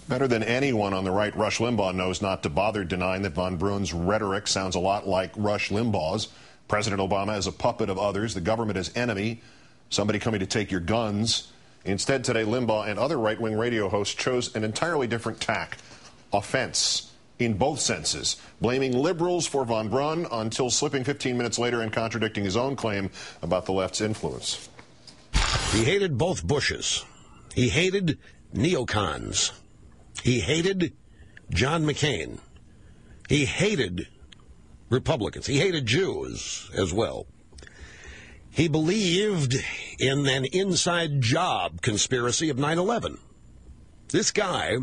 Better than anyone on the right, Rush Limbaugh knows not to bother denying that von Brunn's rhetoric sounds a lot like Rush Limbaugh's. President Obama is a puppet of others, the government is enemy, somebody coming to take your guns. Instead, today, Limbaugh and other right-wing radio hosts chose an entirely different tack: offense, in both senses, blaming liberals for von Brunn until slipping 15 minutes later and contradicting his own claim about the left's influence. He hated both Bushes. He hated neocons. He hated John McCain. He hated Republicans. He hated Jews as well. He believed in an inside job conspiracy of 9/11. This guy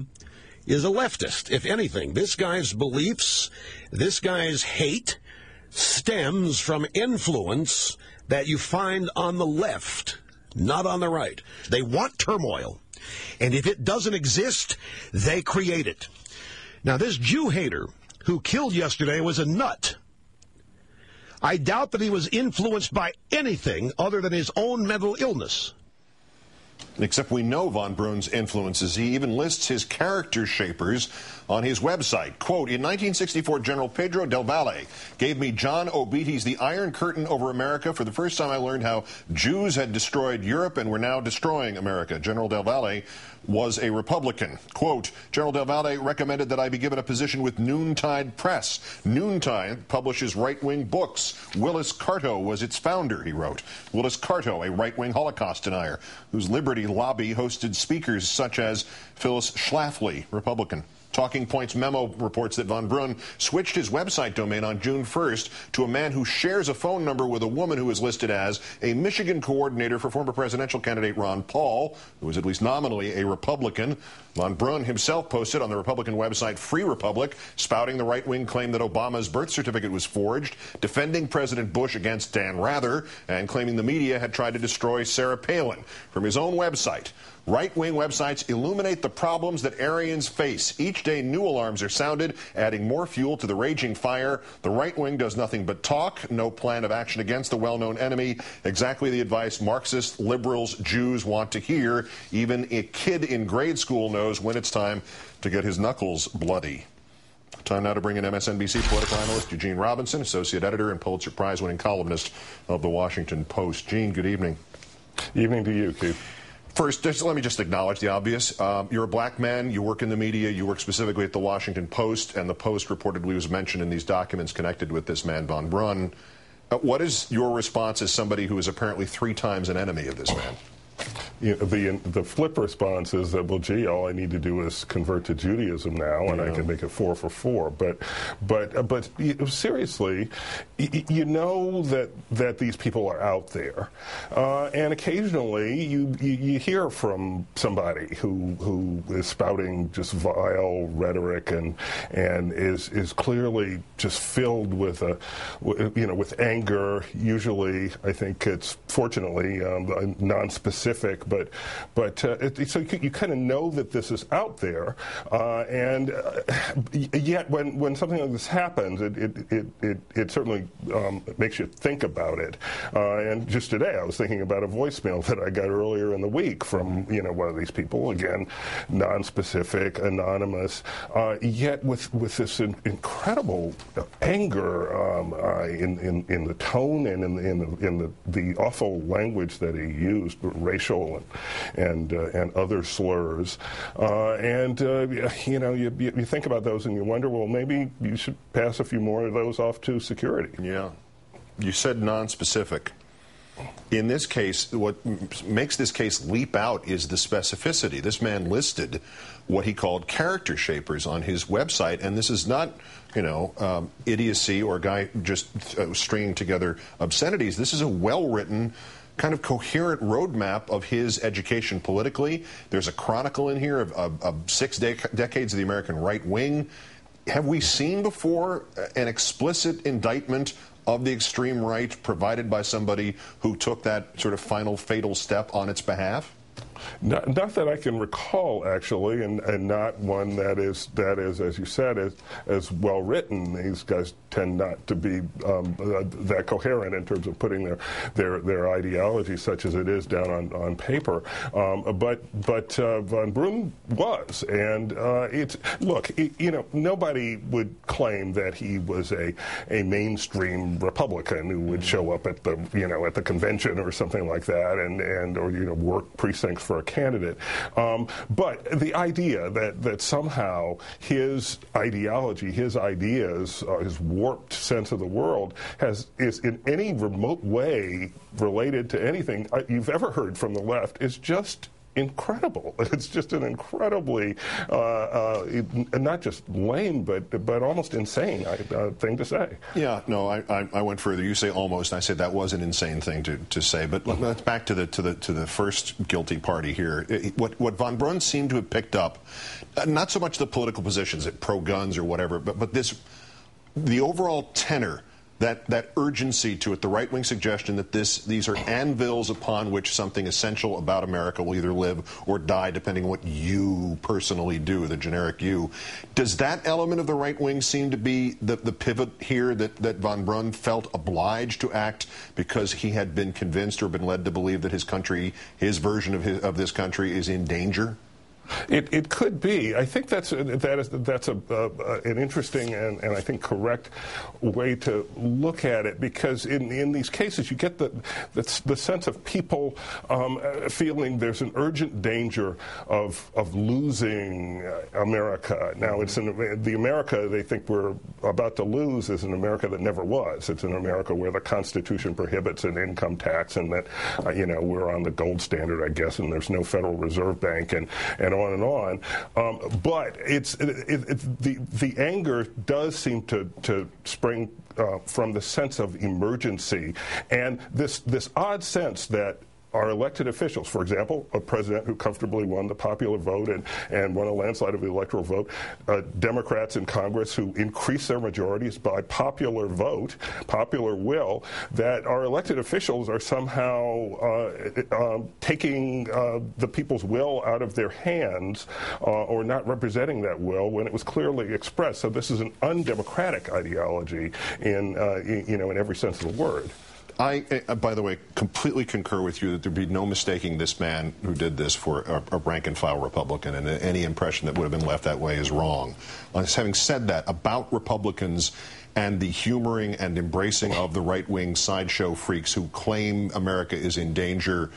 is a leftist, if anything. This guy's beliefs, this guy's hate stems from influence that you find on the left, not on the right. They want turmoil, and if it doesn't exist, they create it. Now, this Jew hater who killed yesterday was a nut. I doubt that he was influenced by anything other than his own mental illness. Except we know von Brunn's influences. He even lists his character shapers on his website. Quote, in 1964, General Pedro del Valle gave me John Obiete's The Iron Curtain over America. For the first time, I learned how Jews had destroyed Europe and were now destroying America. General del Valle was a Republican. Quote, General del Valle recommended that I be given a position with Noontide Press. Noontide publishes right-wing books. Willis Carto was its founder, he wrote. Willis Carto, a right-wing Holocaust denier, whose Liberty lobby hosted speakers such as Phyllis Schlafly, Republican. Talking Points memo reports that von Brunn switched his website domain on June 1st to a man who shares a phone number with a woman who is listed as a Michigan coordinator for former presidential candidate Ron Paul, who is at least nominally a Republican. Von Brunn himself posted on the Republican website Free Republic, spouting the right-wing claim that Obama's birth certificate was forged, defending President Bush against Dan Rather, and claiming the media had tried to destroy Sarah Palin. From his own website, right-wing websites illuminate the problems that Aryans face. Each day, new alarms are sounded, adding more fuel to the raging fire. The right wing does nothing but talk, no plan of action against the well-known enemy. Exactly the advice Marxists, liberals, Jews want to hear. Even a kid in grade school knows when it's time to get his knuckles bloody. Time now to bring in MSNBC political analyst Eugene Robinson, associate editor and Pulitzer Prize-winning columnist of The Washington Post. Gene, good evening. Evening to you, Keith. First, let me just acknowledge the obvious. You're a black man. You work in the media. You work specifically at the Washington Post, and the Post reportedly was mentioned in these documents connected with this man, von Brunn. What is your response as somebody who is apparently 3 times an enemy of this man? You know, the flip response is that, well, gee, all I need to do is convert to Judaism now, and I can make it 4 for 4. But seriously, you know that these people are out there, and occasionally you hear from somebody who is spouting just vile rhetoric and is clearly just filled with with anger. Usually, I think it's fortunately non-specific. So you kind of know that this is out there, and yet when something like this happens, it certainly makes you think about it. And just today, I was thinking about a voicemail that I got earlier in the week from one of these people, again, non-specific, anonymous, yet with this incredible anger in the tone and in the awful language that he used, racial and other slurs, you think about those and you wonder, well, maybe you should pass a few more of those off to security. Yeah, you said non-specific. In this case, what makes this case leap out is the specificity. This man listed what he called character shapers on his website, and this is not, idiocy or a guy just stringing together obscenities. This is a well-written, kind of coherent roadmap of his education politically. There's a chronicle in here of 6 decades of the American right wing. Have we seen before an explicit indictment of the extreme right provided by somebody who took that sort of final fatal step on its behalf? Not that I can recall, actually, and not one that is, as you said, as well written. These guys tend not to be that coherent in terms of putting their ideology, such as it is, down on paper. But von Brunn was, and nobody would claim that he was a mainstream Republican who would show up at the convention or something like that, or work precincts for a candidate. But the idea that somehow his ideology, his ideas, his warped sense of the world is in any remote way related to anything you've ever heard from the left is just incredible. It's just an incredibly, not just lame, but almost insane thing to say. Yeah, no, I went further. You say almost. I said that was an insane thing to say. But let's back to the first guilty party here. What von Brunn seemed to have picked up, not so much the political positions, pro-guns or whatever, but the overall tenor. That urgency to it, the right-wing suggestion that these are anvils upon which something essential about America will either live or die, depending on what you personally do, the generic you. Does that element of the right wing seem to be the pivot here, that von Brunn felt obliged to act because he had been convinced or been led to believe that his country, his version of this country, is in danger? It could be. I think that's an interesting and I think correct way to look at it, because in these cases you get the sense of people feeling there's an urgent danger of losing America. Now, it's the America they think we're about to lose is an America that never was. It's an America where the Constitution prohibits an income tax, and that we're on the gold standard, I guess, and there's no Federal Reserve Bank and on and on. But the anger does seem to spring from the sense of emergency, and this odd sense that our elected officials, for example, a president who comfortably won the popular vote and won a landslide of the electoral vote, Democrats in Congress who increased their majorities by popular vote, popular will, that our elected officials are somehow taking the people's will out of their hands or not representing that will when it was clearly expressed. So this is an undemocratic ideology in every sense of the word. I, by the way, completely concur with you that there'd be no mistaking this man who did this for a rank-and-file Republican, and any impression that would have been left that way is wrong. Having said that, about Republicans and the humoring and embracing of the right-wing sideshow freaks who claim America is in danger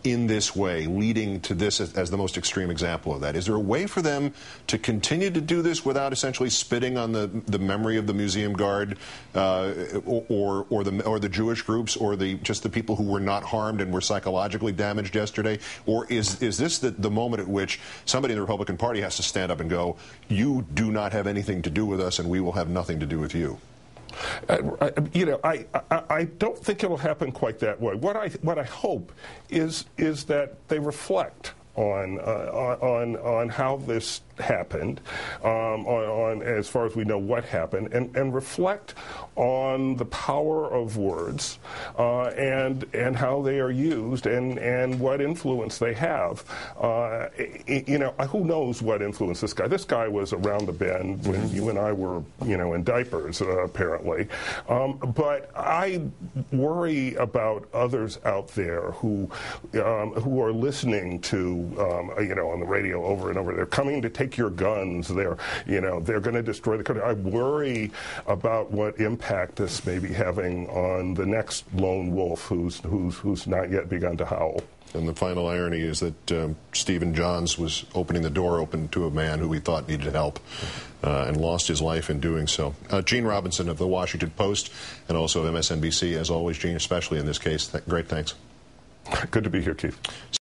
in this way, leading to this as the most extreme example of that. Is there a way for them to continue to do this without essentially spitting on the memory of the museum guard or the Jewish groups or just the people who were not harmed and were psychologically damaged yesterday? Or is this the moment at which somebody in the Republican Party has to stand up and go, you do not have anything to do with us and we will have nothing to do with you? I don't think it'll happen quite that way. What I hope is that they reflect on how this happened, on as far as we know what happened, and reflect on the power of words and how they are used and what influence they have. Who knows what influence this guy? This guy was around the bend when you and I were, in diapers, apparently. But I worry about others out there who are listening to, on the radio over and over. They're coming to take your guns. They're going to destroy the country. I worry about what impact this may be having on the next lone wolf who's not yet begun to howl. And the final irony is that Stephen Johns was opening the door open to a man who he thought needed help and lost his life in doing so. Gene Robinson of the Washington Post and also of MSNBC, as always, Gene, especially in this case. Great thanks. Good to be here, Keith.